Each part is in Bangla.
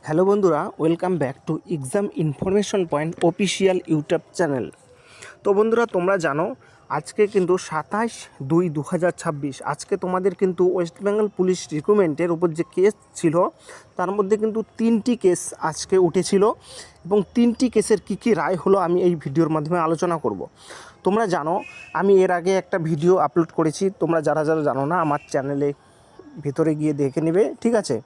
হ্যালো বন্ধুরা, welcome back to exam information point official YouTube channel. তো বন্ধুরা, তোমরা জানো আজকে কিন্তু 27/2/2026 আজকে তোমাদের কিন্তু ওয়েস্ট বেঙ্গল পুলিশ রিক্রুটমেন্টের উপর যে কেস ছিল তার মধ্যে কিন্তু 3টি কেস আজকে উঠেছিল এবং 3টি কেসের কী রায় হলো আমি এই ভিডিওর মাধ্যমে আলোচনা করব। তোমরা জানো আমি এর আগে একটা ভিডিও আপলোড করেছি, তোমরা যারা যারা জানো না আমার চ্যানেলে ভেতরে গিয়ে দেখে নেবে, ঠিক আছে।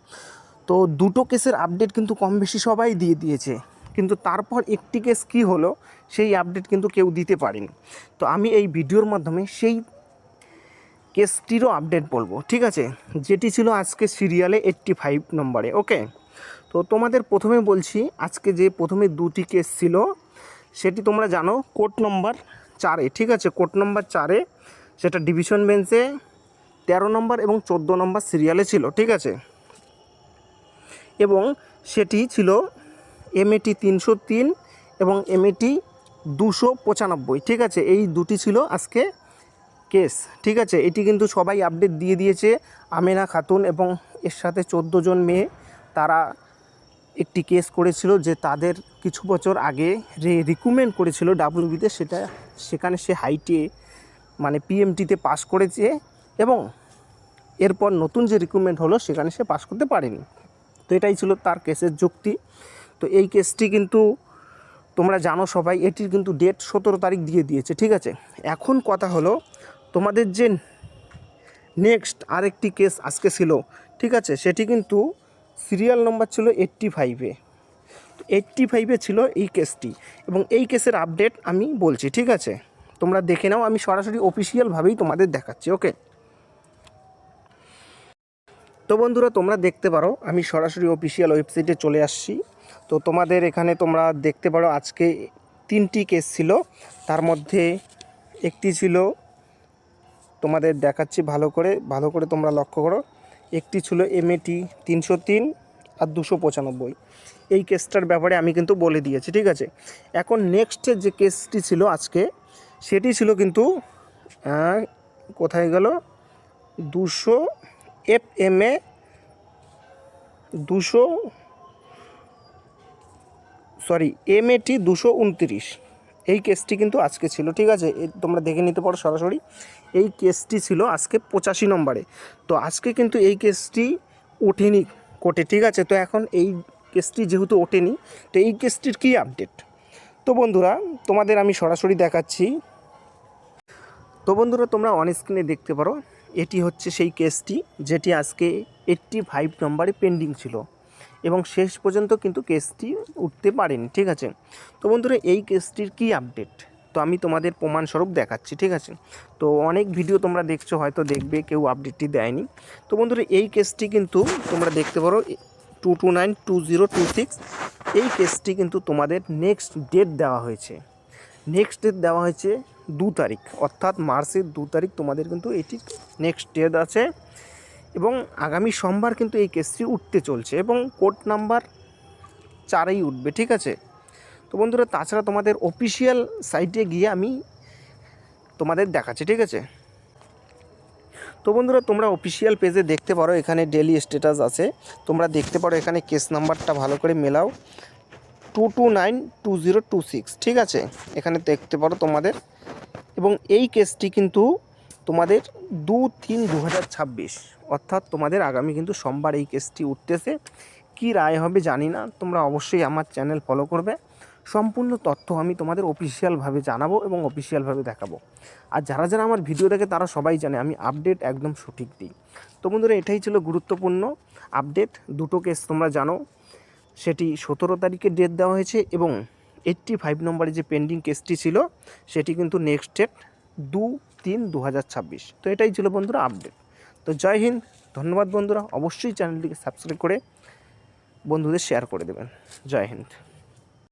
তো দুটো কেসের আপডেট কিন্তু কম বেশি সবাই দিয়ে দিয়েছে, কিন্তু তারপর একটি কেস কী হলো সেই আপডেট কিন্তু কেউ দিতে পারেনি। তো আমি এই ভিডিওর মাধ্যমে সেই কেসটিরও আপডেট বলবো, ঠিক আছে, যেটি ছিল আজকে সিরিয়ালে 85 নম্বরে। ওকে, তো তোমাদের প্রথমে বলছি আজকে যে প্রথমে দুটি কেস ছিল সেটি তোমরা জানো কোর্ট নম্বর 4-এ, ঠিক আছে, কোর্ট নম্বর 4-এ সেটা ডিভিশন বেঞ্চে 13 নম্বর এবং 14 নম্বর সিরিয়ালে ছিল, ঠিক আছে। এবং সেটি ছিল MAT 303 এবং MAT 295, ঠিক আছে। এই দুটি ছিল আজকে কেস, ঠিক আছে। এটি কিন্তু সবাই আপডেট দিয়ে দিয়েছে। আমেনা খাতুন এবং এর সাথে 14 জন মেয়ে তারা একটি কেস করেছিল যে তাদের কিছু বছর আগে রিক্রুটমেন্ট করেছিল WBতে, সেখানে সে হাইটে মানে PMTতে পাস করেছে এবং এরপর নতুন যে রিক্রুটমেন্ট হলো সেখানে সে পাস করতে পারেনি। তো এটাই ছিল তার কেসের যুক্তি। তো এই কেসটি কিন্তু তোমরা জানো সবাই, এটির কিন্তু ডেট 17 তারিখ দিয়ে দিয়েছে, ঠিক আছে। এখন কথা হলো তোমাদের যে নেক্সট আরেকটি কেস আজকে ছিল, ঠিক আছে, সেটি কিন্তু সিরিয়াল নম্বর ছিল 85-এ। 85-এ ছিল এই কেসটি এবং এই কেসের আপডেট আমি বলছি, ঠিক আছে। তোমরা দেখে নাও, আমি সরাসরি অফিসিয়ালভাবেই তোমাদের দেখাচ্ছি। ওকে, তো বন্ধুরা তোমরা দেখতে পারো আমি সরাসরি অফিসিয়াল ওয়েবসাইটে চলে আসছি। তো তোমাদের এখানে তোমরা দেখতে পারো আজকে 3টি কেস ছিল, তার মধ্যে একটি ছিল তোমাদের দেখাচ্ছি ভালো করে তোমরা লক্ষ্য করো। একটি ছিল MAT 303 আর 295। এই কেসটার ব্যাপারে আমি কিন্তু বলে দিয়েছি, ঠিক আছে। এখন নেক্সট যে কেসটি ছিল আজকে সেটি ছিল কিন্তু কোথায় গেল 200 FMA MAT 229। এই কেসটি কিন্তু আজকে ছিল, ঠিক আছে। তোমরা দেখে নিতে পারো সরাসরি। এই কেসটি ছিল আজকে 85 নম্বরে। তো আজকে কিন্তু এই কেসটি ওঠেনি কোর্টে, ঠিক আছে। তো এখন এই কেসটি যেহেতু ওঠেনি, তো এই কেসটির কী আপডেট, তো বন্ধুরা তোমাদের আমি সরাসরি দেখাচ্ছি। তো বন্ধুরা তোমরা অন স্ক্রিনে দেখতে পারো, এটি হচ্ছে সেই কেসটি যেটি আজকে 85 নম্বরে পেন্ডিং ছিল এবং শেষ পর্যন্ত কিন্তু কেসটি উঠতে পারেনি, ঠিক আছে। তো বন্ধুরা এই কেসটির কী আপডেট, তো আমি তোমাদের প্রমাণস্বরূপ দেখাচ্ছি, ঠিক আছে। তো অনেক ভিডিও তোমরা দেখছো, হয়তো দেখবে কেউ আপডেটটি দেয়নি। তো বন্ধুরা এই কেসটি কিন্তু তোমরা দেখতে পারো 2292026। এই কেসটি কিন্তু তোমাদের নেক্সট ডেট দেওয়া হয়েছে, 2 তারিখ, অর্থাৎ মার্চের 2 তারিখ তোমাদের কিন্তু এটি নেক্সট ডেট আছে এবং আগামী সোমবার কিন্তু এই কেসটি উঠতে চলছে এবং কোর্ট নাম্বার 4-এই উঠবে, ঠিক আছে। তো বন্ধুরা তাছাড়া তোমাদের অফিসিয়াল সাইটে গিয়ে আমি তোমাদের দেখাচ্ছি, ঠিক আছে। তো বন্ধুরা তোমরা অফিসিয়াল পেজে দেখতে পারো, এখানে ডেলি স্ট্যাটাস আছে, তোমরা দেখতে পারো এখানে কেস নাম্বারটা ভালো করে মেলাও 2292026, ঠিক আছে, এখানে দেখতে পারো তোমাদের। এবং এই কেসটি কিন্তু তোমাদের 2/3/2026, অর্থাৎ তোমাদের আগামী কিন্তু সোমবার এই কেসটি উঠতেছে। কি রায় হবে জানি না, তোমরা অবশ্যই আমার চ্যানেল ফলো করবে। সম্পূর্ণ তথ্য আমি তোমাদের অফিসিয়ালভাবে জানাবো এবং অফিসিয়ালভাবে দেখাবো। আর যারা যারা আমার ভিডিও দেখে তারা সবাই জানে আমি আপডেট একদম সঠিক দিই। তো বন্ধুরা এটাই ছিল গুরুত্বপূর্ণ আপডেট। দুটো কেস তোমরা জানো, সেটি 17 তারিখে ডেট দেওয়া হয়েছে এবং 85 নম্বরে যে পেন্ডিং কেসটি ছিল সেটি কিন্তু নেক্সট ডেট 2/3/2026। তো এটাই ছিল বন্ধুরা আপডেট। তো জয় হিন্দ, ধন্যবাদ বন্ধুরা। অবশ্যই চ্যানেলটিকে সাবস্ক্রাইব করে বন্ধুদের শেয়ার করে দেবেন। জয় হিন্দ।